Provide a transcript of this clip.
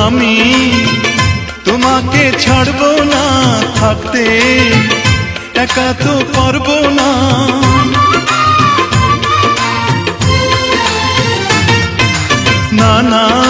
আমি তোমাকে ছাড়বো না, থাকতে একা তো পারবো না। না না